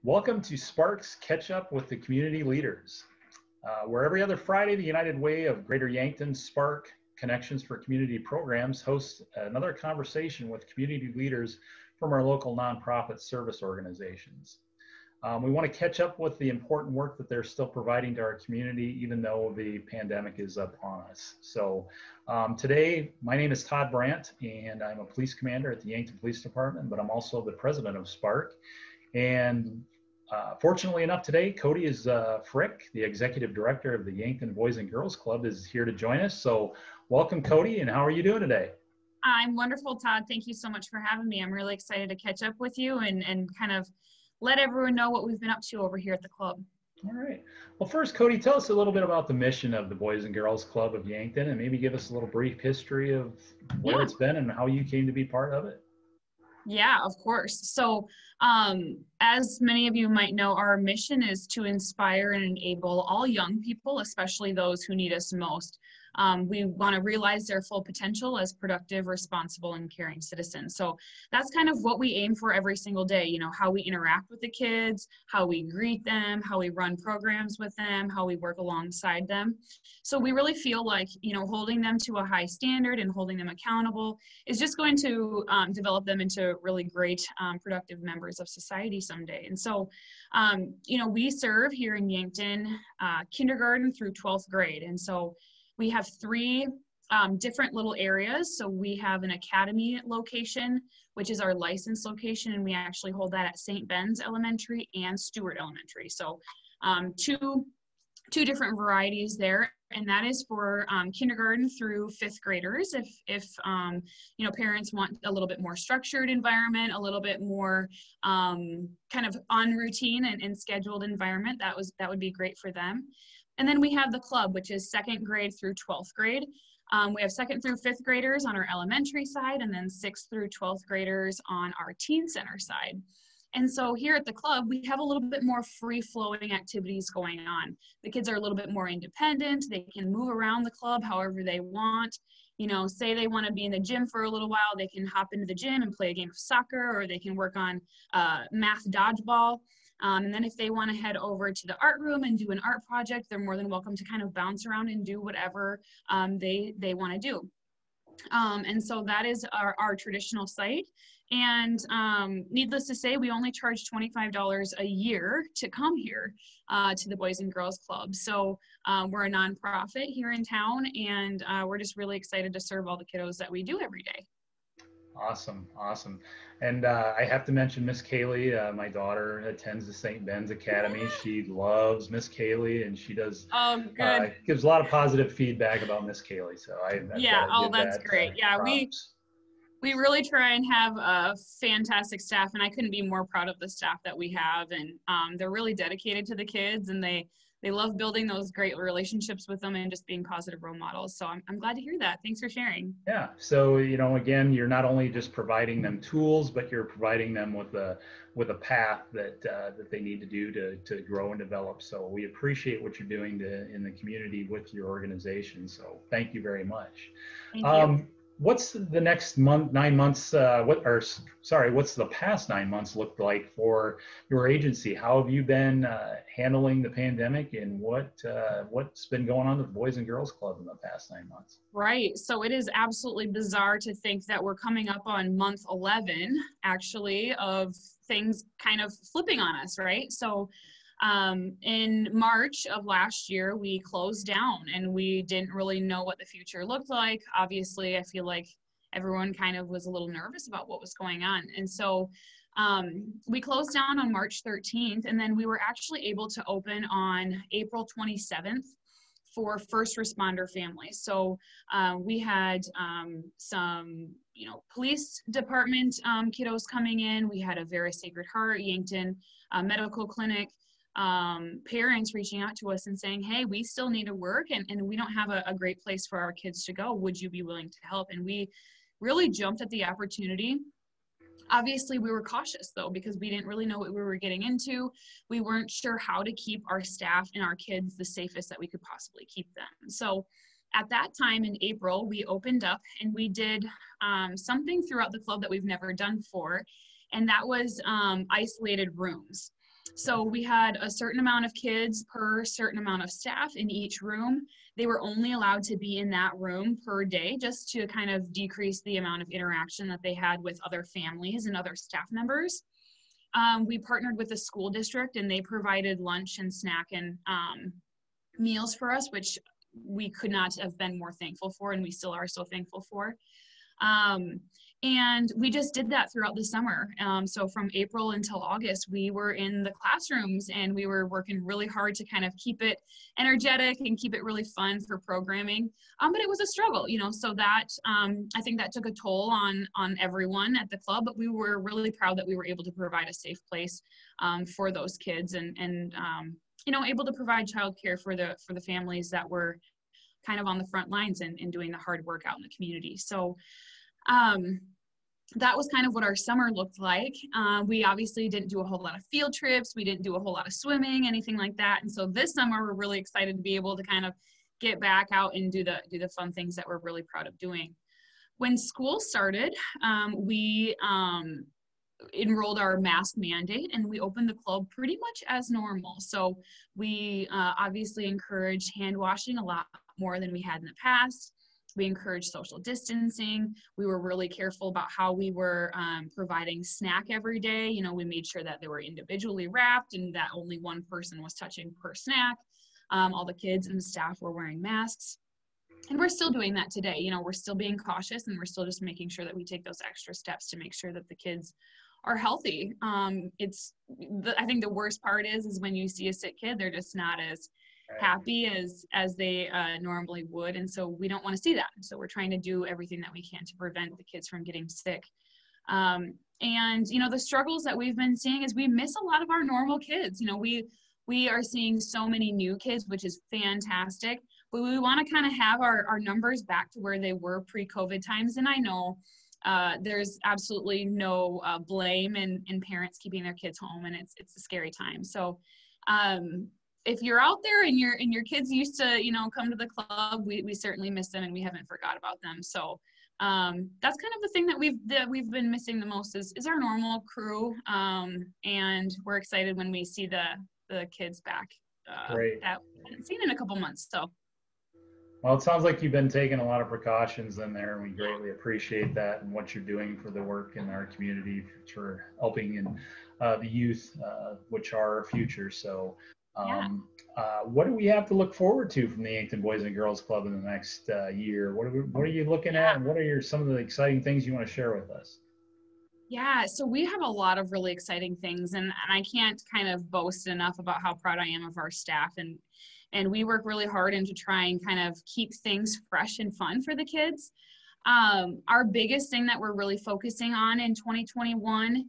Welcome to Sparks Catch Up with the Community Leaders, where every other Friday, the United Way of Greater Yankton Spark Connections for Community Programs hosts another conversation with community leaders from our local nonprofit service organizations. We want to catch up with the important work that they're still providing to our community, even though the pandemic is upon us. So today, my name is Todd Brandt, and I'm a police commander at the Yankton Police Department, but I'm also the president of Spark. And fortunately enough today, Cody is Frick, the executive director of the Yankton Boys and Girls Club, is here to join us. So welcome, Cody, and how are you doing today? I'm wonderful, Todd. Thank you so much for having me. I'm really excited to catch up with you and kind of let everyone know what we've been up to over here at the club. All right. Well, first, Cody, tell us a little bit about the mission of the Boys and Girls Club of Yankton, and maybe give us a little brief history of where it's been and how you came to be part of it. Yeah, of course. So as many of you might know, our mission is to inspire and enable all young people, especially those who need us most. We want to realize their full potential as productive, responsible, and caring citizens. So that's kind of what we aim for every single day, you know, how we interact with the kids, how we greet them, how we run programs with them, how we work alongside them. So we really feel like, you know, holding them to a high standard and holding them accountable is just going to develop them into really great, productive members of society someday. And so, you know, we serve here in Yankton kindergarten through 12th grade. And so we have three different little areas. So we have an academy location, which is our licensed location, and we actually hold that at St. Ben's Elementary and Stewart Elementary. So two different varieties there, and that is for kindergarten through 5th graders. If you know, parents want a little bit more structured environment, a little bit more kind of on routine and scheduled environment, that would be great for them. And then we have the club, which is 2nd grade through 12th grade. We have 2nd through 5th graders on our elementary side, and then 6th through 12th graders on our teen center side. And so here at the club, we have a little bit more free-flowing activities going on. The kids are a little bit more independent. They can move around the club however they want. You know, say they want to be in the gym for a little while, they can hop into the gym and play a game of soccer, or they can work on math dodgeball. And then if they want to head over to the art room and do an art project, they're more than welcome to kind of bounce around and do whatever they want to do. And so that is our traditional site. And needless to say, we only charge $25 a year to come here to the Boys and Girls Club. So we're a nonprofit here in town, and we're just really excited to serve all the kiddos that we do every day. Awesome, awesome. And I have to mention Miss Kaylee. My daughter attends the St. Ben's Academy. She loves Miss Kaylee, and she does gives a lot of positive feedback about Miss Kaylee. So that's great. Yeah, we really try and have a fantastic staff, and I couldn't be more proud of the staff that we have. And they're really dedicated to the kids, and they love building those great relationships with them and just being positive role models. So I'm glad to hear that. Thanks for sharing. Yeah. So, you know, again, you're not only just providing them tools, but you're providing them with a path that they need to do to grow and develop. So we appreciate what you're doing in the community with your organization. So thank you very much. Thank you. What's the next 9 months, what's the past 9 months looked like for your agency? How have you been handling the pandemic, and what's been going on with the Boys and Girls Club in the past 9 months? Right. So it is absolutely bizarre to think that we're coming up on month 11, actually, of things kind of flipping on us, right? So in March of last year, we closed down, and we didn't really know what the future looked like. Obviously, I feel like everyone kind of was a little nervous about what was going on. And so we closed down on March 13th, and then we were actually able to open on April 27th for first responder families. So we had some, you know, police department kiddos coming in. We had a Very Sacred Heart, Yankton medical clinic, parents reaching out to us and saying, hey, we still need to work, and we don't have a great place for our kids to go. Would you be willing to help? And we really jumped at the opportunity. Obviously, we were cautious, though, because we didn't really know what we were getting into. We weren't sure how to keep our staff and our kids the safest that we could possibly keep them. So at that time in April, we opened up, and we did something throughout the club that we've never done before, and that was isolated rooms. So we had a certain amount of kids per certain amount of staff in each room. They were only allowed to be in that room per day, just to kind of decrease the amount of interaction that they had with other families and other staff members. We partnered with the school district, and they provided lunch and snack and meals for us, which we could not have been more thankful for, and we still are so thankful for. And we just did that throughout the summer. So from April until August, we were in the classrooms, and we were working really hard to kind of keep it energetic and keep it really fun for programming. But it was a struggle, you know, so that I think that took a toll on everyone at the club, but we were really proud that we were able to provide a safe place for those kids, and you know, able to provide childcare for the families that were kind of on the front lines and doing the hard work out in the community. So that was kind of what our summer looked like. We obviously didn't do a whole lot of field trips. We didn't do a whole lot of swimming, anything like that. And so this summer, we're really excited to be able to kind of get back out and do the fun things that we're really proud of doing. When school started, we enrolled our mask mandate, and we opened the club pretty much as normal. So we obviously encouraged hand washing a lot more than we had in the past. We encouraged social distancing. We were really careful about how we were providing snack every day. You know, we made sure that they were individually wrapped and that only one person was touching per snack. All the kids and the staff were wearing masks. And we're still doing that today. You know, we're still being cautious, and we're still just making sure that we take those extra steps to make sure that the kids are healthy. I think the worst part is when you see a sick kid, they're just not as happy as they normally would, and so we don't want to see that. So we're trying to do everything that we can to prevent the kids from getting sick. And you know, the struggles that we've been seeing is we miss a lot of our normal kids. You know, we are seeing so many new kids, which is fantastic, but we want to kind of have our numbers back to where they were pre-COVID times. And I know there's absolutely no blame in parents keeping their kids home, and it's a scary time. So if you're out there and your kids used to, you know, come to the club, we certainly miss them, and we haven't forgot about them. So that's kind of the thing that we've been missing the most is our normal crew. And we're excited when we see the kids back that we haven't seen in a couple months. So. Well, it sounds like you've been taking a lot of precautions in there, and we greatly appreciate that and what you're doing for the work in our community for helping in the youth, which are our future. So what do we have to look forward to from the Yankton Boys and Girls Club in the next year? What are you looking at, and what are some of the exciting things you want to share with us? Yeah, so we have a lot of really exciting things, and I can't kind of boast enough about how proud I am of our staff, and we work really hard to try and kind of keep things fresh and fun for the kids. Our biggest thing that we're really focusing on in 2021,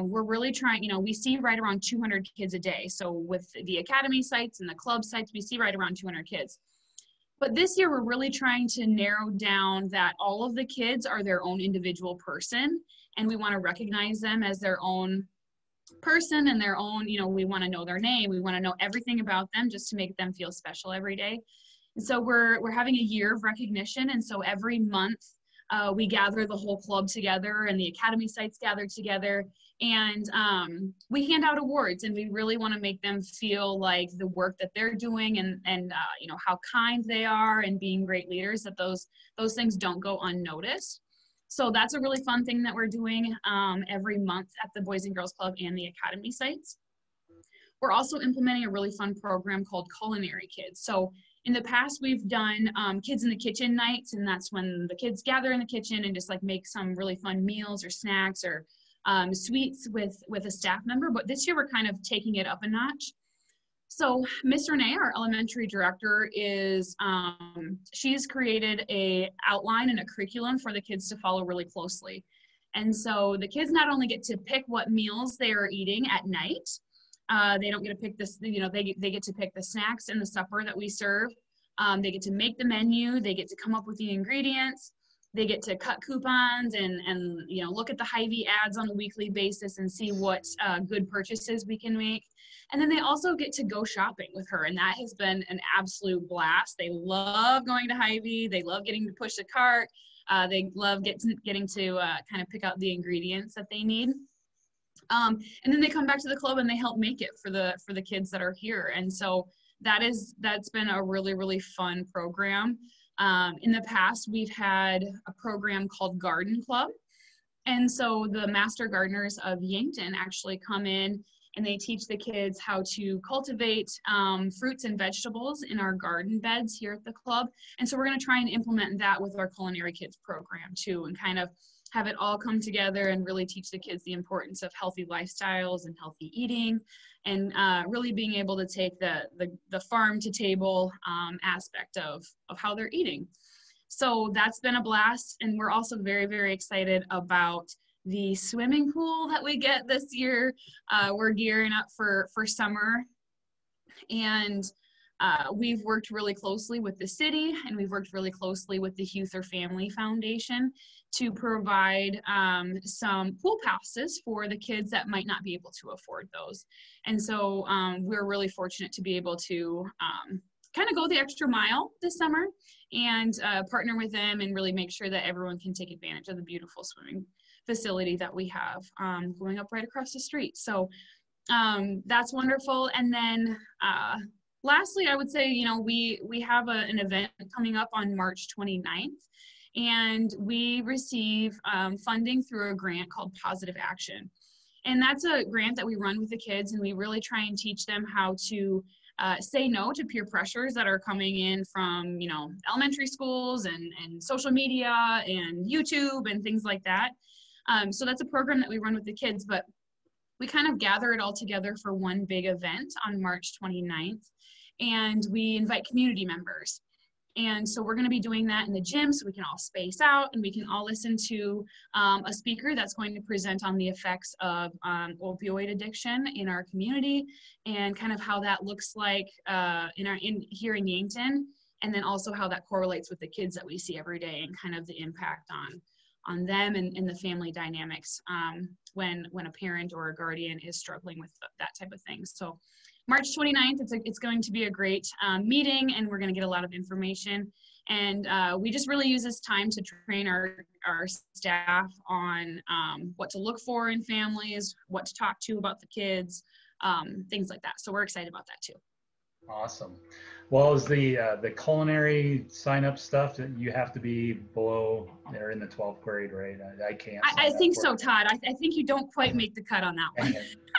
we're really trying, you know, we see right around 200 kids a day. So with the academy sites and the club sites, we see right around 200 kids. But this year, we're really trying to narrow down that all of the kids are their own individual person, and we want to recognize them as their own person and their own, you know, we want to know their name. We want to know everything about them just to make them feel special every day. And so we're having a year of recognition. And so every month we gather the whole club together, and the academy sites gather together, and we hand out awards, and we really want to make them feel like the work that they're doing and you know, how kind they are and being great leaders, that those things don't go unnoticed. So that's a really fun thing that we're doing every month at the Boys and Girls Club and the academy sites. We're also implementing a really fun program called Culinary Kids. So in the past, we've done Kids in the Kitchen nights, and that's when the kids gather in the kitchen and just like make some really fun meals or snacks or sweets with a staff member. But this year, we're kind of taking it up a notch. So Miss Renee, our elementary director, she's created a outline and a curriculum for the kids to follow really closely. And so the kids not only get to pick what meals they are eating at night, they don't get to pick this, you know, they get to pick the snacks and the supper that we serve. They get to make the menu, they get to come up with the ingredients, they get to cut coupons and you know, look at the Hy-Vee ads on a weekly basis and see what good purchases we can make. And then they also get to go shopping with her, and that has been an absolute blast. They love going to Hy-Vee. They love getting to push the cart. They love getting to kind of pick out the ingredients that they need. And then they come back to the club and they help make it for the kids that are here. And so that's been a really, really fun program. In the past, we've had a program called Garden Club. And so the master gardeners of Yankton actually come in and they teach the kids how to cultivate fruits and vegetables in our garden beds here at the club. And so we're going to try and implement that with our Culinary Kids program too, and kind of have it all come together and really teach the kids the importance of healthy lifestyles and healthy eating, and really being able to take the farm to table aspect of how they're eating. So that's been a blast. And we're also very, very excited about the swimming pool that we get this year. We're gearing up for summer, and we've worked really closely with the city, and we've worked really closely with the Huther Family Foundation to provide some pool passes for the kids that might not be able to afford those. And so we're really fortunate to be able to kind of go the extra mile this summer and partner with them and really make sure that everyone can take advantage of the beautiful swimming facility that we have going up right across the street. So that's wonderful. And then lastly, I would say, you know, we have an event coming up on March 29th, and we receive funding through a grant called Positive Action. And that's a grant that we run with the kids, and we really try and teach them how to say no to peer pressures that are coming in from, you know, elementary schools and social media and YouTube and things like that. So that's a program that we run with the kids, but we kind of gather it all together for one big event on March 29th, and we invite community members. And so we're going to be doing that in the gym so we can all space out and we can all listen to a speaker that's going to present on the effects of opioid addiction in our community, and kind of how that looks like here in Yankton, and then also how that correlates with the kids that we see every day and kind of the impact on them and the family dynamics when a parent or a guardian is struggling with that type of thing. So March 29th, it's going to be a great meeting, and we're going to get a lot of information. And we just really use this time to train our staff on what to look for in families, what to talk to about the kids, things like that. So we're excited about that too. Awesome. Well, is the culinary sign-up stuff that you have to be below or in the 12th grade, right? I can't. I think so, Todd. I think you don't quite make the cut on that one.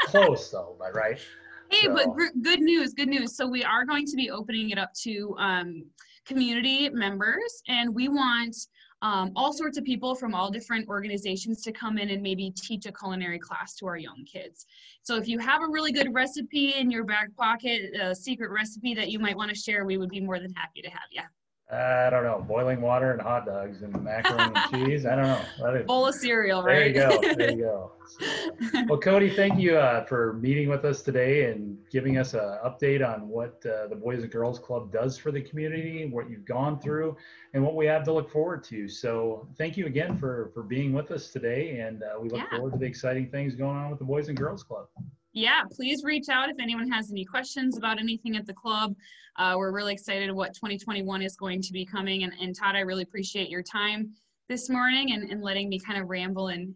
Close though, right? Hey, but good news. So we are going to be opening it up to community members, and we want all sorts of people from all different organizations to come in and maybe teach a culinary class to our young kids. So if you have a really good recipe in your back pocket, a secret recipe that you might want to share, we would be more than happy to have you. I don't know, boiling water and hot dogs and macaroni and cheese. I don't know. Bowl of cereal, right? There you go. So, well, Cody, thank you for meeting with us today and giving us an update on what the Boys and Girls Club does for the community, what you've gone through, and what we have to look forward to. So thank you again for being with us today, and we look forward to the exciting things going on with the Boys and Girls Club. Yeah, please reach out if anyone has any questions about anything at the club. We're really excited what 2021 is going to be coming. And Todd, I really appreciate your time this morning and letting me kind of ramble and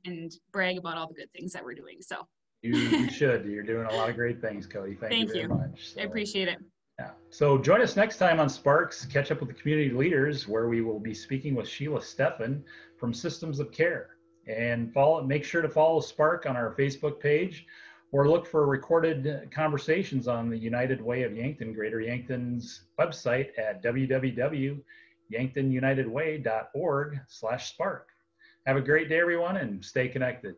brag about all the good things that we're doing. So you should. You're doing a lot of great things, Cody. Thank you very much. So, I appreciate it. Yeah. So join us next time on Sparks, Catch Up with the Community Leaders, where we will be speaking with Sheila Steffen from Systems of Care. And make sure to follow Spark on our Facebook page, or look for recorded conversations on the United Way of Yankton, Greater Yankton's website at www.yanktonunitedway.org/spark. Have a great day, everyone, and stay connected.